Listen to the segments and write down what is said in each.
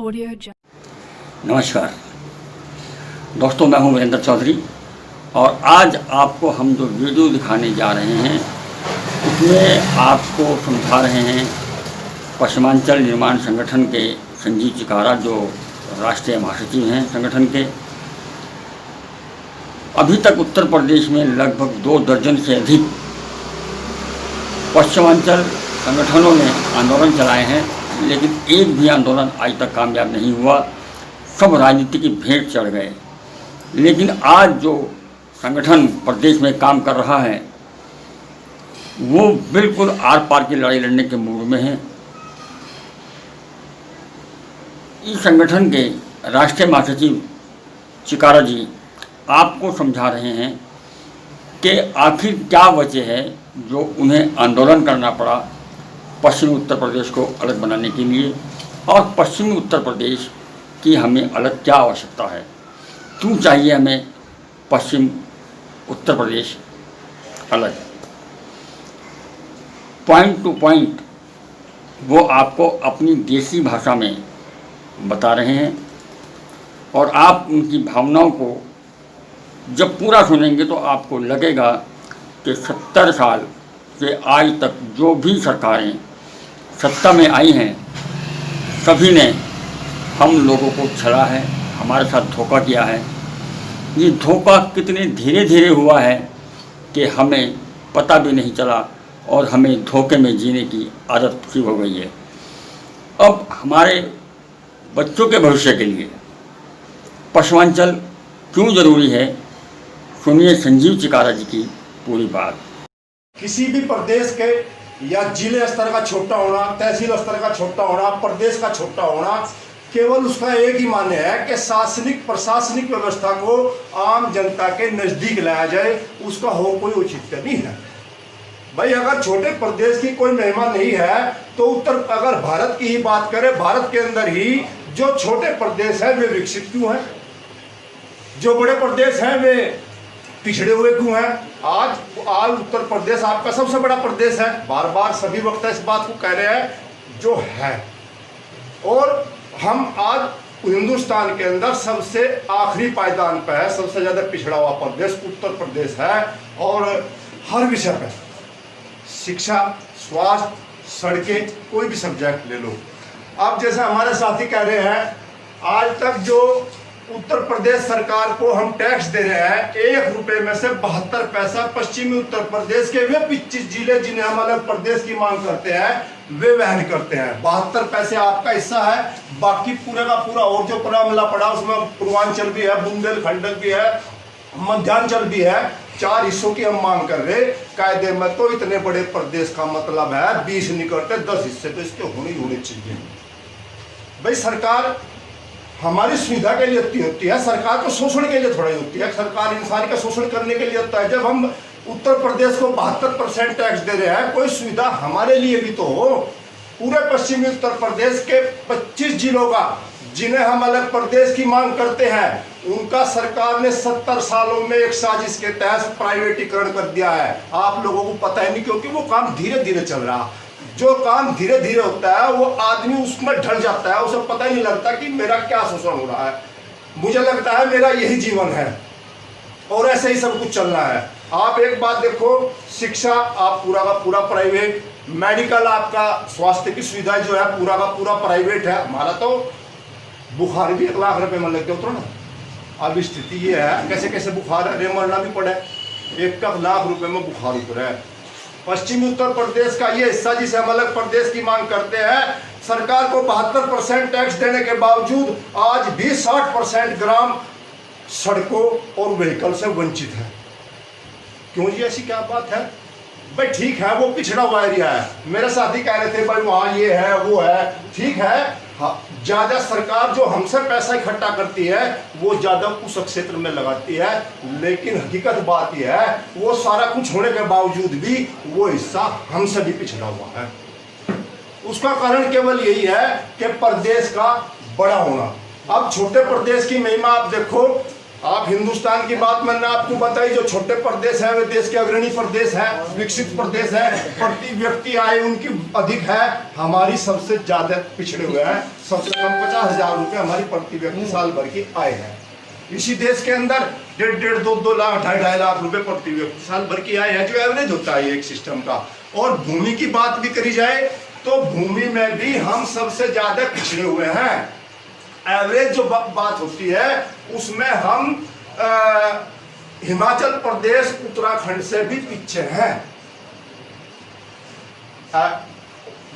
Audio Jungle. नमस्कार दोस्तों, मैं हूं वीरेंद्र चौधरी और आज आपको हम जो वीडियो दिखाने जा रहे हैं उसमें आपको समझा रहे हैं पश्चिमांचल निर्माण संगठन के संजीव चिकारा, जो राष्ट्रीय महासचिव हैं संगठन के। अभी तक उत्तर प्रदेश में लगभग 2 दर्जन से अधिक पश्चिमांचल संगठनों ने आंदोलन चलाए हैं, लेकिन एक भी आंदोलन आज तक कामयाब नहीं हुआ। सब राजनीति की भेंट चढ़ गए। लेकिन आज जो संगठन प्रदेश में काम कर रहा है वो बिल्कुल आर पार की लड़ाई लड़ने के मूड में है। इस संगठन के राष्ट्रीय महासचिव चिकारा जी आपको समझा रहे हैं कि आखिर क्या वजह है जो उन्हें आंदोलन करना पड़ा पश्चिमी उत्तर प्रदेश को अलग बनाने के लिए, और पश्चिमी उत्तर प्रदेश की हमें अलग क्या आवश्यकता है, क्यों चाहिए हमें पश्चिम उत्तर प्रदेश अलग। पॉइंट टू पॉइंट वो आपको अपनी देसी भाषा में बता रहे हैं और आप उनकी भावनाओं को जब पूरा सुनेंगे तो आपको लगेगा कि 70 साल से आज तक जो भी सरकारें सत्ता में आई हैं सभी ने हम लोगों को छला है, हमारे साथ धोखा किया है। ये धोखा कितने धीरे धीरे हुआ है कि हमें पता भी नहीं चला और हमें धोखे में जीने की आदत सी हो गई है। अब हमारे बच्चों के भविष्य के लिए पश्चिमांचल क्यों ज़रूरी है, सुनिए संजीव चिकारा जी की पूरी बात। किसी भी प्रदेश के या जिले स्तर का छोटा होना, तहसील स्तर का छोटा होना, प्रदेश का छोटा होना, केवल उसका एक ही मान्य है कि शासनिक प्रशासनिक व्यवस्था को आम जनता के नजदीक लाया जाए, उसका हो कोई औचित्य नहीं है। भाई अगर छोटे प्रदेश की कोई महिमा नहीं है तो अगर भारत की ही बात करें, भारत के अंदर ही जो छोटे प्रदेश हैं वे विकसित क्यों हैं, जो बड़े प्रदेश हैं वे पिछड़े हुए क्यों हैं। आज उत्तर प्रदेश आपका सबसे बड़ा प्रदेश है, बार बार सभी वक्ता इस बात को कह रहे हैं जो है। और हम आज हिंदुस्तान के अंदर सबसे आखिरी पायदान पर है, सबसे ज़्यादा पिछड़ा हुआ प्रदेश उत्तर प्रदेश है। और हर विषय पर, शिक्षा, स्वास्थ्य, सड़कें, कोई भी सब्जेक्ट ले लो। अब जैसे हमारे साथी कह रहे हैं, आज तक जो उत्तर प्रदेश सरकार को हम टैक्स दे रहे हैं, 1 रुपये में से 72 पैसा पश्चिमी उत्तर प्रदेश के वे 25 जिले जिन्हें हम अलग प्रदेश की मांग करते हैं वे वहन करते हैं। 72 पैसे आपका हिस्सा है, बाकी पूरा का पूरा और जो मामला पड़ा उसमें पूर्वांचल भी है, बुंदेलखंड भी है, मध्यांचल भी है। 4 हिस्सों की हम मांग कर रहे। कायदे में तो इतने बड़े प्रदेश का मतलब है 20 नहीं करते 10 हिस्से तो इसके होने चाहिए। भाई सरकार हमारी सुविधा के लिए होती है, सरकार को शोषण के लिए थोड़ा ही होती है। सरकार इंसान का शोषण करने के लिए होता है। जब हम उत्तर प्रदेश को 72% टैक्स दे रहे हैं, कोई सुविधा हमारे लिए भी तो हो। पूरे पश्चिमी उत्तर प्रदेश के 25 जिलों का जिन्हें हम अलग प्रदेश की मांग करते हैं, उनका सरकार ने 70 सालों में एक साजिश के तहत प्राइवेटीकरण कर दिया है। आप लोगों को पता ही नहीं, क्योंकि वो काम धीरे धीरे चल रहा। जो काम धीरे धीरे होता है वो आदमी उसमें ढल जाता है, उसे पता ही नहीं लगता कि मेरा क्या शोषण हो रहा है। मुझे लगता है मेरा यही जीवन है और ऐसे ही सब कुछ चल रहा है। आप एक बात देखो, शिक्षा आप पूरा का पूरा प्राइवेट, मेडिकल आपका स्वास्थ्य की सुविधा जो है पूरा का पूरा प्राइवेट है। हमारा तो बुखार भी 1 लाख रुपए में लग गया उतरो ना। अब स्थिति ये है, कैसे कैसे बुखार है, मरना भी पड़े, 1 लाख रुपए में बुखार उतर है। पश्चिमी उत्तर प्रदेश का ये हिस्सा जिसे हम अलग प्रदेश की मांग करते हैं, सरकार को 72% टैक्स देने के बावजूद आज भी 60% ग्राम सड़कों और व्हीकल से वंचित है। क्यों जी, ऐसी क्या बात है? भाई ठीक है वो पिछड़ा हुआ एरिया है, मेरे साथी कह रहे थे भाई वहाँ ये है वो है, ठीक है। हाँ, ज़्यादा सरकार जो हमसे पैसा इकट्ठा करती है वो ज़्यादा उस क्षेत्र में लगाती है, लेकिन हकीकत बात यह है वो सारा कुछ होने के बावजूद भी वो हिस्सा हमसे भी पिछड़ा हुआ है। उसका कारण केवल यही है कि प्रदेश का बड़ा होना। अब छोटे प्रदेश की महिमा आप देखो, आप हिंदुस्तान की बात मैंने आपको बताई, जो छोटे प्रदेश है वे देश के अग्रणी प्रदेश है, विकसित प्रदेश है, प्रति व्यक्ति आय उनकी अधिक है, हमारी सबसे ज्यादा पिछड़े हुए हैं। सबसे कम 50,000 रुपये हमारी प्रति व्यक्ति साल भर की आय है। इसी देश के अंदर 1.5, 2 लाख, 2.5 लाख रुपए प्रति व्यक्ति साल भर की आय है, जो एवरेज होता है एक सिस्टम का। और भूमि की बात भी करी जाए तो भूमि में भी हम सबसे ज्यादा पिछड़े हुए हैं। एवरेज जो बात होती है उसमें हम हिमाचल प्रदेश उत्तराखंड से भी पीछे हैं।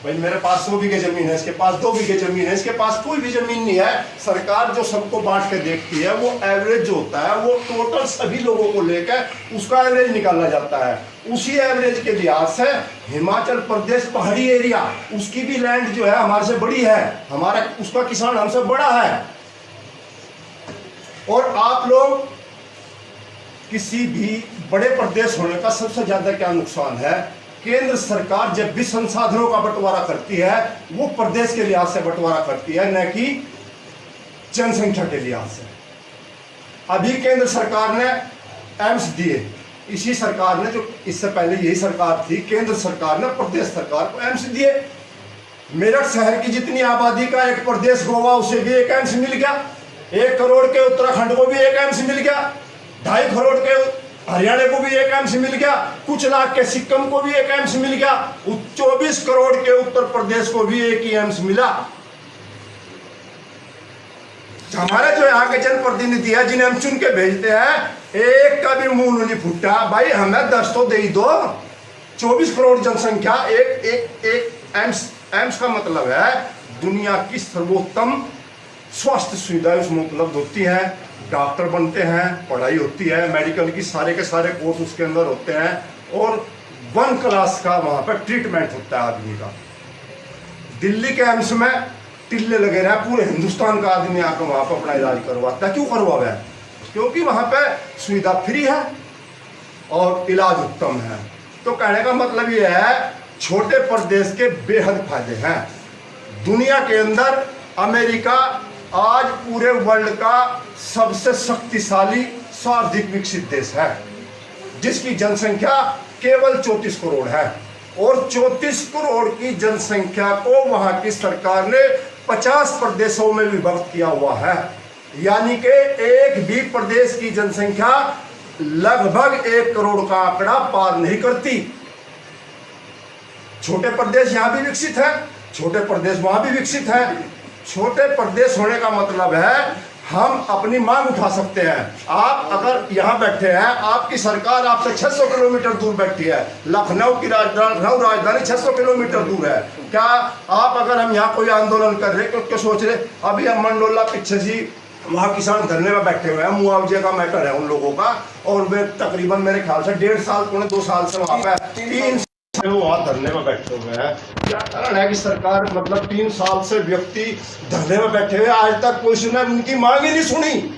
भाई मेरे पास 100 बीघे जमीन है, इसके पास 2 बीघे जमीन है, इसके पास कोई भी जमीन नहीं है। सरकार जो सबको बांट के देखती है वो एवरेज जो होता है वो टोटल सभी लोगों को लेकर उसका एवरेज निकाला जाता है। उसी एवरेज के लिहाज से हिमाचल प्रदेश पहाड़ी एरिया, उसकी भी लैंड जो है हमारे से बड़ी है, हमारा उसका किसान हमसे बड़ा है। और आप लोग किसी भी बड़े प्रदेश होने का सबसे ज्यादा क्या नुकसान है, केंद्र सरकार जब भी संसाधनों का बंटवारा करती है वो प्रदेश के लिहाज से बंटवारा करती है, न कि जनसंख्या के लिहाज से। अभी केंद्र सरकार ने एम्स दिए, इसी सरकार ने, जो इससे पहले यही सरकार थी, केंद्र सरकार ने प्रदेश सरकार को एम्स दिए। मेरठ शहर की जितनी आबादी का एक प्रदेश गोवा, उसे भी एक एम्स मिल गया। 1 करोड़ के उत्तराखंड को भी एक एम्स मिल गया। 2.5 करोड़ के हरियाणा को भी एक एम्स मिल गया। कुछ लाख के सिक्किम को भी एक एम्स मिल गया। 24 करोड़ के उत्तर प्रदेश को भी एक ही एम्स मिला। हमारे जो यहाँ के जनप्रतिनिधि है जिन्हें हम चुन के भेजते हैं, एक का भी मुंह नहीं फूटा। भाई हमें 10 तो दे ही दो। 24 करोड़ जनसंख्या, एक एम्स का मतलब है दुनिया की सर्वोत्तम स्वास्थ्य सुविधाएं उसमें उपलब्ध होती हैं। डॉक्टर बनते हैं, पढ़ाई होती है, मेडिकल की सारे के सारे कोर्स उसके अंदर होते हैं और 1 क्लास का वहाँ पर ट्रीटमेंट होता है आदमी का। दिल्ली के एम्स में टिल्ले लगे रहे, पूरे हिंदुस्तान का आदमी आकर वहाँ पर अपना इलाज करवाता है। क्यों करवा है? क्योंकि वहाँ पे सुविधा फ्री है और इलाज उत्तम है। तो कहने का मतलब ये है, छोटे प्रदेश के बेहद फायदे हैं। दुनिया के अंदर अमेरिका आज पूरे वर्ल्ड का सबसे शक्तिशाली सर्वाधिक विकसित देश है, जिसकी जनसंख्या केवल 34 करोड़ है। और 34 करोड़ की जनसंख्या को वहां की सरकार ने 50 प्रदेशों में विभक्त किया हुआ है। यानी कि एक भी प्रदेश की जनसंख्या लगभग 1 करोड़ का आंकड़ा पार नहीं करती। छोटे प्रदेश यहां भी विकसित है, छोटे प्रदेश वहां भी विकसित है। छोटे प्रदेश होने का मतलब है हम अपनी मांग उठा सकते हैं। आप अगर यहाँ बैठे हैं, आपकी सरकार आपसे 600 किलोमीटर दूर बैठी है, लखनऊ की राजधानी 600 किलोमीटर दूर है। क्या आप, अगर हम यहाँ कोई आंदोलन कर रहे क्योंकि सोच रहे, अभी हम मंडोला पीछे जी वहाँ किसान धरने में बैठे हुए हैं, मुआवजे का मैटर है उन लोगों का, और वे तकरीबन मेरे ख्याल से 1.5 साल, 2 साल से वहाँ पे 3 वो वहाँ धरने में बैठे हुए हैं। क्या कारण है कि सरकार, मतलब 3 साल से व्यक्ति धरने में बैठे हुए, आज तक कोई ने उनकी मांग ही नहीं सुनी।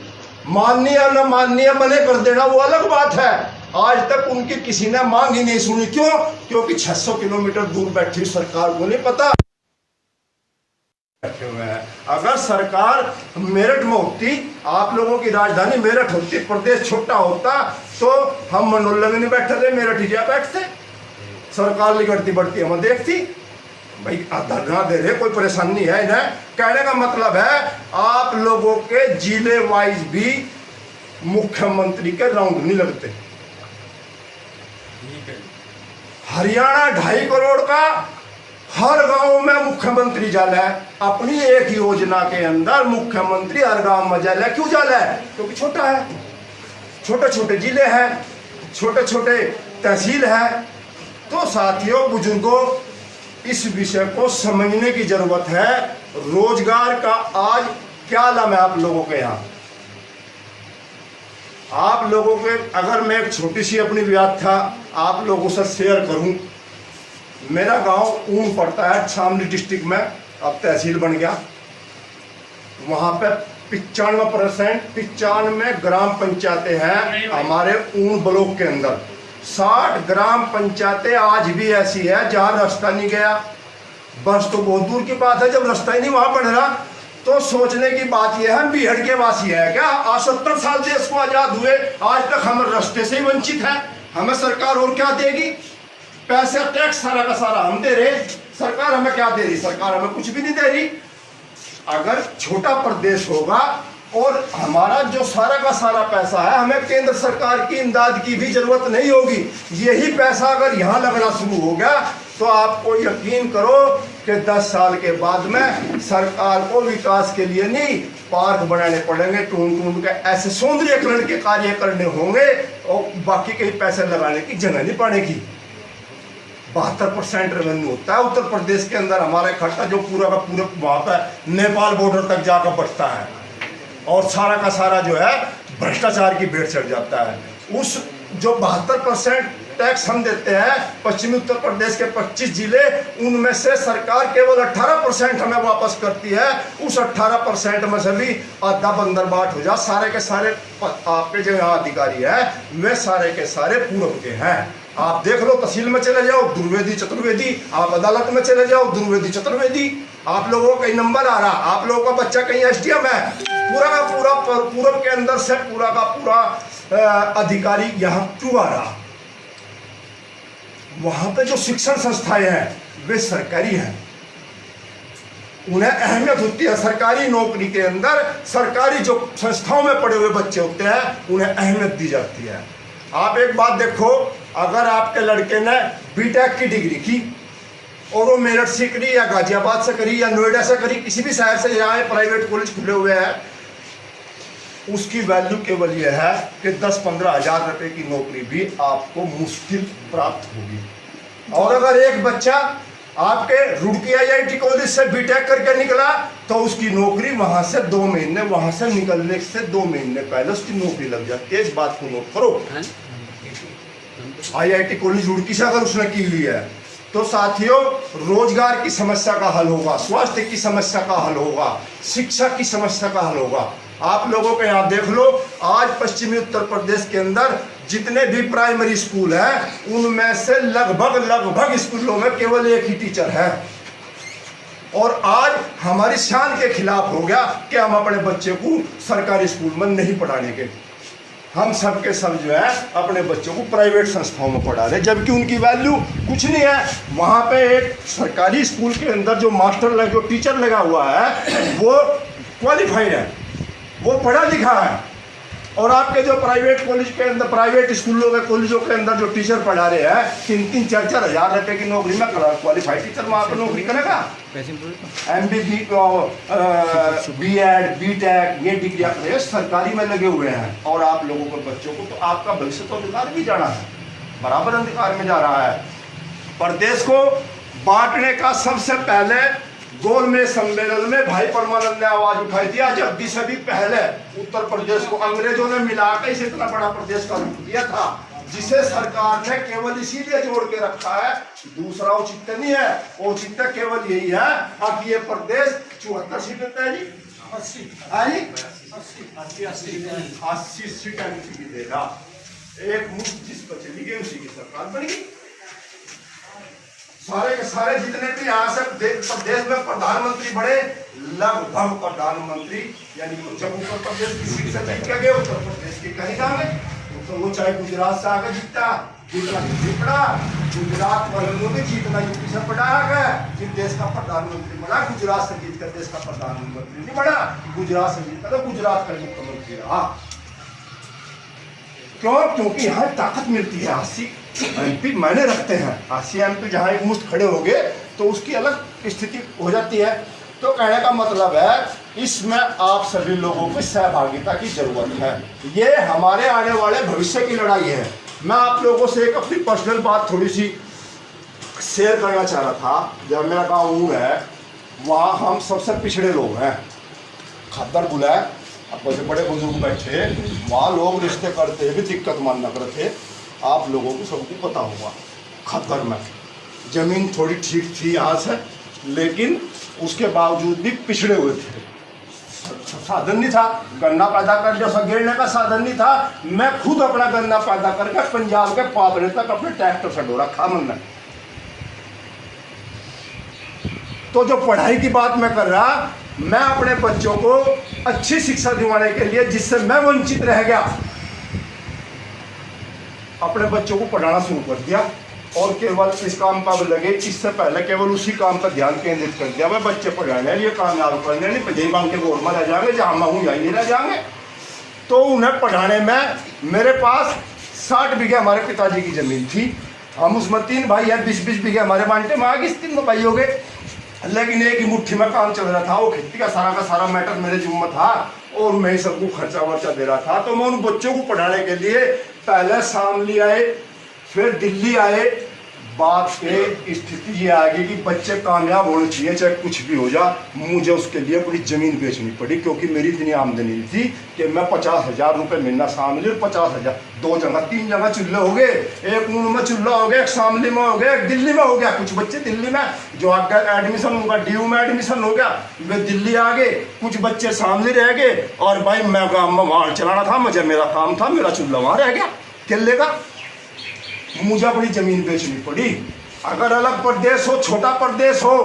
माननीय न माननीय मने कर देना वो अलग बात है, आज तक उनकी किसी ने मांग ही नहीं सुनी। क्यों? क्योंकि 600 किलोमीटर दूर बैठी सरकार को नहीं पता बैठे हुए हैं। अगर सरकार मेरठ में होती, आप लोगों की राजधानी मेरठ होती, प्रदेश छोटा होता, तो हम मंडोला में नहीं बैठे थे, मेरठ ही जा बैठते। सरकार लिगड़ती बढ़ती हमें देखती। भाई धरना दे रहे, कोई परेशानी है इन्हें। कहने का मतलब है आप लोगों के जिले वाइज भी मुख्यमंत्री के राउंड नहीं लगते। हरियाणा 2.5 करोड़ का हर गांव में मुख्यमंत्री जाला है। अपनी एक योजना के अंदर मुख्यमंत्री हर गांव में जाला है। क्यों जाला है? क्योंकि छोटा है, छोटे छोटे जिले हैं, छोटे छोटे तहसील है। तो साथियों, बुजुर्गों, इस विषय को समझने की जरूरत है। रोजगार का आज क्या आलम है आप लोगों के यहाँ? आप लोगों के, अगर मैं एक छोटी सी अपनी व्याख्या आप लोगों से शेयर करूं, मेरा गांव ऊन पड़ता है शामली डिस्ट्रिक्ट में, अब तहसील बन गया। वहां पे 95% ग्राम पंचायतें हैं हमारे ऊन ब्लॉक के अंदर। 60 ग्राम पंचायतें आज भी ऐसी है जहां रास्ता नहीं गया। बस तो बहुत दूर की बात है, जब रास्ता ही नहीं वहां बढ़ रहा तो सोचने की बात यह है, बिहड़ के वासी है क्या? आज 70 साल देश को आजाद हुए, आज तक हम रास्ते से ही वंचित हैं। हमें सरकार और क्या देगी? पैसे टैक्स सारा का सारा हम दे रहे, सरकार हमें क्या दे रही? सरकार हमें कुछ भी नहीं दे रही। अगर छोटा प्रदेश होगा और हमारा जो सारा का सारा पैसा है, हमें केंद्र सरकार की इमदाद की भी जरूरत नहीं होगी। यही पैसा अगर यहाँ लगना शुरू हो गया तो आपको यकीन करो कि 10 साल के बाद में सरकार को विकास के लिए नहीं, पार्क बनाने पड़ेंगे, टून के ऐसे सौंदर्यीकरण के कार्य करने होंगे और बाकी के पैसे लगाने की जगह नहीं पड़ेगी। 72% रेवेन्यू होता है उत्तर प्रदेश के अंदर। हमारा इकट्ठा जो पूरा का पूरा वहाँ पर नेपाल बॉर्डर तक जाकर बचता है और सारा का सारा जो है भ्रष्टाचार की भेंट चढ़ जाता है। उस जो 72% टैक्स हम देते हैं, पश्चिमी उत्तर प्रदेश के 25 जिले, उनमें से सरकार केवल 18% हमें वापस करती है। उस 18% में से भी आधा बंदरबाट हो जा, सारे के सारे आपके जो यहाँ अधिकारी है वे सारे के सारे पूर्व के हैं। आप देख लो, तहसील में चले जाओ दुर्वेदी चतुर्वेदी, आप अदालत में चले जाओ दुर्वेदी चतुर्वेदी। आप लोगों का कहीं नंबर आ रहा, आप लोगों का बच्चा कहीं एसडीएम है, पूरा का पूरा पूर्व के अंदर से पूरा का पूरा अधिकारी यहाँ क्यों आ रहा? वहां पे जो शिक्षण संस्थाएं हैं वे सरकारी हैं, उन्हें अहमियत होती है। सरकारी नौकरी के अंदर सरकारी जो संस्थाओं में पढ़े हुए बच्चे होते हैं उन्हें अहमियत दी जाती है। आप एक बात देखो, अगर आपके लड़के ने बीटेक की डिग्री की और वो मेरठ से करी या गाजियाबाद से करी या नोएडा से करी, किसी भी शहर से जहाँ प्राइवेट कॉलेज खुले हुए हैं, उसकी वैल्यू केवल यह है कि 10-15 हज़ार रुपए की नौकरी भी आपको मुश्किल प्राप्त होगी। और अगर एक बच्चा आपके रुड़की IIT कॉलेज से बीटेक करके निकला तो उसकी नौकरी वहां से 2 महीने, वहां से निकलने से 2 महीने पहले उसकी नौकरी लग जाती है। इस बात को नोट करो। IIT कॉलेज रुड़की से अगर उसने की हुई है तो साथियों, रोजगार की समस्या का हल होगा, स्वास्थ्य की समस्या का हल होगा, शिक्षा की समस्या का हल होगा। आप लोगों के यहाँ देख लो, आज पश्चिमी उत्तर प्रदेश के अंदर जितने भी प्राइमरी स्कूल हैं उनमें से लगभग स्कूलों में केवल एक ही टीचर है। और आज हमारी शान के खिलाफ हो गया कि हम अपने बच्चे को सरकारी स्कूल में नहीं पढ़ाने के, हम सब के सब जो है अपने बच्चों को प्राइवेट संस्थाओं में पढ़ा रहे, जबकि उनकी वैल्यू कुछ नहीं है। वहाँ पे एक सरकारी स्कूल के अंदर जो मास्टर जो टीचर लगा हुआ है वो क्वालिफाइड है, वो पढ़ा लिखा है। और आपके जो प्राइवेट कॉलेज के अंदर, प्राइवेट स्कूलों के कॉलेजों के अंदर जो टीचर पढ़ा रहे हैं 3-3, 4-4 हज़ार रुपये की नौकरी में क्वालिफाइड टीचर वहाँ पर नौकरी करेगा। MBB, B.Ed, B.Tech ये डिग्री सरकारी में लगे हुए हैं। और आप लोगों के बच्चों को तो आपका भविष्य तो अंधकार भी जाना है, बराबर अंधकार में जा रहा है। प्रदेश को बांटने का सबसे पहले गोलमेज सम्मेलन में भाई परमानंद ने आवाज उठाई थी। आजादी से भी पहले उत्तर प्रदेश को अंग्रेजों ने मिलाकर इसे इतना बड़ा प्रदेश का रूप दिया था, जिसे सरकार ने केवल इसीलिए जोड़ के रखा है। दूसरा औचित्य नहीं है, औचित्य केवल यही है कि ये प्रदेश 74 सीटें तय जी, 80 सीटें देगा। एक मुफ्त जिस पर चली गई उसी की सरकार बनेगी। सारे के सारे जितने भी यहाँ से प्रदेश में प्रधानमंत्री बने, लगभग प्रधानमंत्री यानी जब उत्तर प्रदेश की सीट से जीत के गए, उत्तर प्रदेश के कहीं जाएंगे तो वो चाहे गुजरात से आगे जीता, गुजरात जीत पड़ा, गुजरात वालों ने जीतना यूपी से पढ़ाया गया, फिर देश का प्रधानमंत्री बना। गुजरात से जीत कर देश का प्रधानमंत्री नहीं बना, गुजरात से जीता तो गुजरात का मुख्यमंत्री रहा। क्यों? क्योंकि यहाँ ताकत मिलती है। 80 MP मायने रखते हैं। 80 MP जहाँ एक मुश्त खड़े हो गए तो उसकी अलग स्थिति हो जाती है। तो कहने का मतलब है इसमें आप सभी लोगों की सहभागिता की जरूरत है। ये हमारे आने वाले भविष्य की लड़ाई है। मैं आप लोगों से एक अपनी पर्सनल बात थोड़ी सी शेयर करना चाह रहा था। जब मेरा गाँव ऊर है, वहाँ हम सबसे पिछड़े लोग हैं। खद्दर बुलाए, अब वैसे बड़े बुजुर्ग बैठे, वहाँ लोग रिश्ते करते भी दिक्कत मानना करते। आप लोगों को सबको पता होगा, खद्दर में ज़मीन थोड़ी ठीक थी यहाँ से, लेकिन उसके बावजूद भी पिछड़े हुए थे। साधन नहीं था, गन्ना पैदा कर जैसा गिरने का साधन नहीं था। मैं खुद अपना गन्ना पैदा करके पंजाब के पावड़े तक अपने ट्रैक्टर से ढो रखा मैंने। तो जो पढ़ाई की बात मैं कर रहा, मैं अपने बच्चों को अच्छी शिक्षा दिलाने के लिए, जिससे मैं वंचित रह गया, अपने बच्चों को पढ़ाना शुरू कर दिया और केवल इस काम का लगे। इससे पहले केवल उसी काम पर ध्यान केंद्रित कर दिया। मैं बच्चे पढ़ाने लिए कामयाब करने नहीं, पजई बांग के गोर में रह जाएंगे, जहाँ मैं हूँ यहीं नहीं रह जाएंगे। तो उन्हें पढ़ाने में मेरे पास 60 बीघे हमारे पिताजी की ज़मीन थी। हम उसमें 3 भाई हैं, 20-20 बीघे हमारे बांटे में आ गए, 3 भाई हो गए। लेकिन एक ही मुट्ठी में काम चल रहा था। वो खेती का सारा मैटर मेरे जिम्मे था और मैं ही सबको खर्चा वर्चा दे रहा था। तो मैं उन बच्चों को पढ़ाने के लिए पहले शामली आए, फिर दिल्ली आए। बात के स्थिति ये आ गई कि बच्चे कामयाब होने चाहिए, चाहे कुछ भी हो जा। मुझे उसके लिए पूरी ज़मीन बेचनी पड़ी, क्योंकि मेरी इतनी आमदनी नहीं थी कि मैं 50,000 रुपये महीना शामली और 50,000 3 जगह चूल्हे हो गए। एक ऊन में चूल्हा हो गया, एक शामली में हो गया, एक दिल्ली में हो गया। कुछ बच्चे दिल्ली में जो आगे एडमिशन उनका DU में एडमिशन हो गया, वे दिल्ली आ गए। कुछ बच्चे शामली रह गए और भाई मैं काम में वहाँ चलाना था, मुझे मेरा काम था, मेरा चूल्हा वहाँ रह गया किले का। मुझे अपनी ज़मीन बेचनी पड़ी। अगर अलग प्रदेश हो, छोटा प्रदेश हो,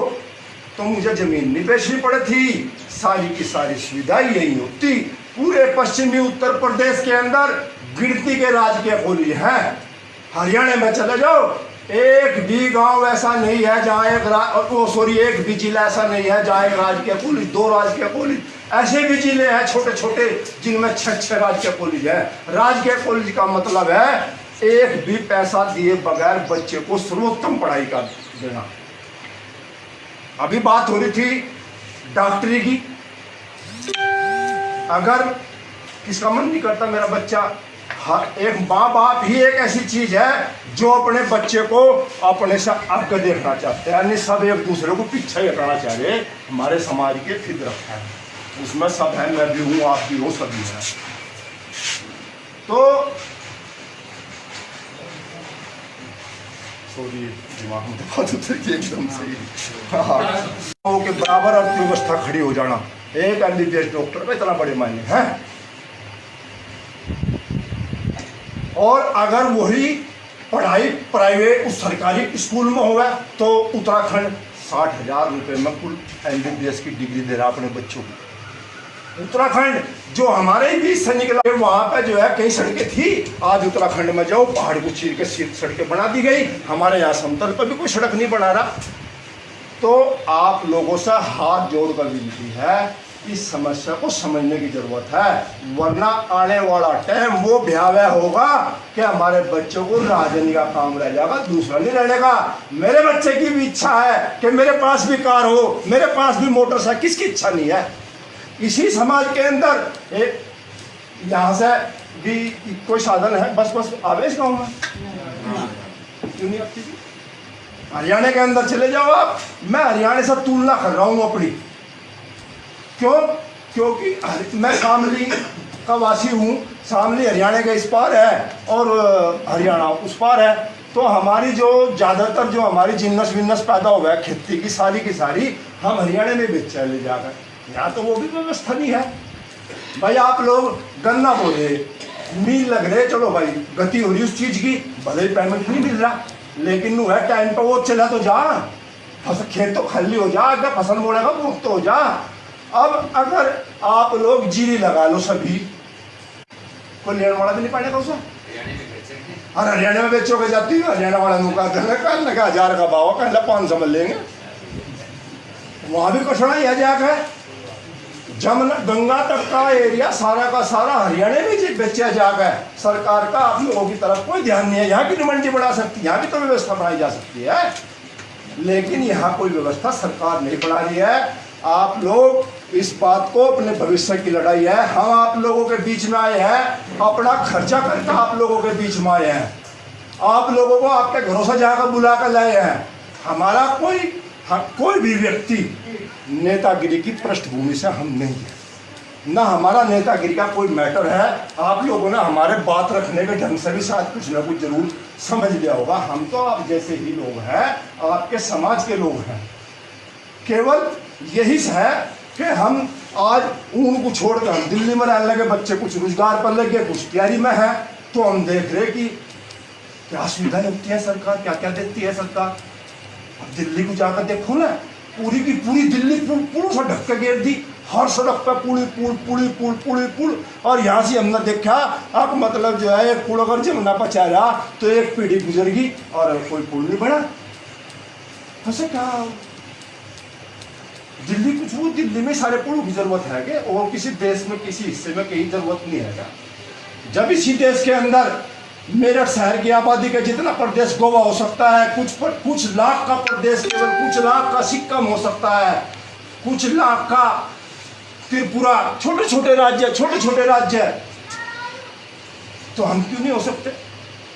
तो मुझे ज़मीन नहीं बेचनी पड़ी थी। सारी की सारी सुविधाएं यही होती। पूरे पश्चिमी उत्तर प्रदेश के अंदर गिनती के राजकीय कॉलेज हैं। हरियाणा में चले जाओ, एक भी गांव ऐसा नहीं है जहाँ एक भी जिला ऐसा नहीं है जहाँ एक राजकीय कॉलेज, 2 राजकीय कॉलेज। ऐसे भी जिले हैं छोटे छोटे जिनमें 6 राजकीय कॉलेज है। राजकीय कॉलेज का मतलब है एक भी पैसा दिए बगैर बच्चे को सर्वोत्तम पढ़ाई का देना। अभी बात हो रही थी डॉक्टरी की। अगर किसका मन नहीं करता मेरा बच्चा, एक माँ बाप ही एक ऐसी चीज है जो अपने बच्चे को अपने से आगे देखना चाहते हैं। यानी सब एक दूसरे को पीछे ही हटाना चाह रहे। हमारे समाज के फितरत है, उसमें सब है, मैं भी हूँ, आप भी हो, सभी है। तो दिमाग में बात उतर गई एकदम से। हाँ, के बराबर अर्थव्यवस्था खड़ी हो जाना। एक MBBS डॉक्टर का इतना बड़े मायने हैं। और अगर वही पढ़ाई प्राइवेट उस सरकारी स्कूल में होगा तो उत्तराखंड 60,000 रुपये में कुल MBBS की डिग्री दे रहा अपने बच्चों को। उत्तराखंड जो हमारे भी से निकला, वहाँ पे जो है कई सड़कें थी, आज उत्तराखंड में जाओ पहाड़ को चीर के सीधी सड़कें बना दी गई। हमारे यहाँ समतल पर भी कोई सड़क नहीं बना रहा। तो आप लोगों से हाथ जोड़कर विनती है, इस समस्या को समझने की जरूरत है, वरना आने वाला टाइम वो भयावह होगा कि हमारे बच्चों को राजनीति का काम रह जाएगा, दूसरा नहीं रहने का। मेरे बच्चे की भी इच्छा है कि मेरे पास भी कार हो, मेरे पास भी मोटरसाइकिल, किसकी इच्छा नहीं है। इसी समाज के अंदर एक यहाँ से भी कोई साधन है, बस आवेश गाँव में क्यों नहीं आती? हरियाणा के अंदर चले जाओ आप, मैं हरियाणा से तुलना कर रहा हूँ अपनी। क्यों? क्योंकि मैं शामली का वासी हूँ। शामली हरियाणा के इस पार है और हरियाणा उस पार है। तो हमारी जो ज़्यादातर जो हमारी जिन्नस विन्नस पैदा हुआ है खेती की सारी हम हरियाणा में बेच चले जाकर। यहाँ तो वो भी व्यवस्था नहीं है। भाई आप लोग गन्ना बोले, मील लग रहे, चलो भाई गति हो रही उस चीज़ की, भले ही पेमेंट नहीं मिल रहा, लेकिन वो है टाइम पर वो चला तो जा, फसल खेत तो खाली हो जा, अगर फसल मोड़े का मुक्त तो हो जा। अब अगर आप लोग जीरी लगा लो, सभी कोई लेने वाला भी नहीं पाएगा उसे। अरे हरियाणा में बेचोगे जाती है, हरियाणा वाला नुका कहने का 1000 का भाव, कहना 500 में लेंगे। वहाँ भी कठिनाई आ जाएगा। जमुना गंगा तक का एरिया सारा का सारा हरियाणा में बेचा जाएगा। सरकार का आप लोगों की तरफ कोई ध्यान नहीं है। यहाँ की मंडी बढ़ा सकती है, यहाँ भी तो व्यवस्था बनाई जा सकती है, लेकिन यहाँ कोई व्यवस्था सरकार नहीं बना रही है। आप लोग इस बात को, अपने भविष्य की लड़ाई है, हम आप लोगों के बीच में आए हैं, अपना खर्चा करके आप लोगों के बीच में आए हैं, आप लोगों को आपके घरों से जाकर बुला कर लाए हैं। हमारा कोई भी व्यक्ति नेतागिरी की पृष्ठभूमि से हम नहीं है, ना हमारा नेतागिरी का कोई मैटर है। आप लोगों ने हमारे बात रखने के ढंग से भी शायद कुछ ना कुछ जरूर समझ लिया होगा। हम तो आप जैसे ही लोग हैं, आपके समाज के लोग हैं। केवल यही है कि हम आज ऊन को छोड़कर हम दिल्ली में रहने लगे, बच्चे कुछ रोजगार पर लगे, कुछ तैयारी में है, तो हम देख रहे कि क्या सुविधाएं होती है सरकार, क्या क्या देती है सरकार। अब दिल्ली को जाकर देखो ना, पूरी की पूरी दिल्ली पुल से ढक के घेर दी। हर सड़क पे पुल। और यहाँ से हमने देखा अब मतलब जो है एक पुल अगर जमुना पर चल रहा तो एक पीढ़ी गुजरेगी और कोई पुल नहीं बना। ऐसे क्या दिल्ली कुछ वो दिल्ली में सारे पुलों की जरूरत है कि और किसी देश में किसी हिस्से में कहीं जरूरत नहीं है क्या? जब इसी देश के अंदर मेरठ शहर की आबादी का जितना प्रदेश गोवा हो सकता है, कुछ लाख का प्रदेश केवल कुछ लाख का सिक्किम हो सकता है, कुछ लाख का त्रिपुरा, छोटे छोटे राज्य तो हम क्यों नहीं हो सकते?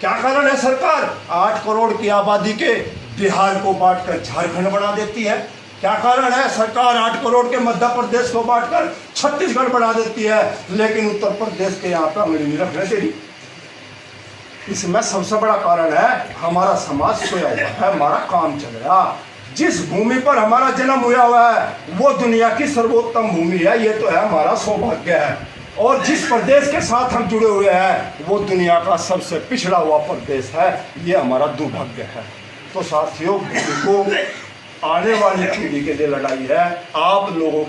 क्या कारण है? सरकार 8 करोड़ की आबादी के बिहार को बांटकर झारखंड बना देती है। क्या कारण है? सरकार 8 करोड़ के मध्य प्रदेश को बांटकर छत्तीसगढ़ बना देती है, लेकिन उत्तर प्रदेश के यहाँ पर अंगड़ी नहीं रखने दे रही। इसमें सबसे बड़ा कारण है हमारा समाज सोया हुआ है, हमारा काम चल रहा। जिस भूमि पर हमारा जन्म हुआ है वो दुनिया की सर्वोत्तम भूमि है, ये तो है हमारा सौभाग्य है। और जिस प्रदेश के साथ हम जुड़े हुए हैं वो दुनिया का सबसे पिछड़ा हुआ प्रदेश है, ये हमारा दुर्भाग्य है। तो साथियों, को आने वाली पीढ़ी के लिए लड़ाई है। आप लोगों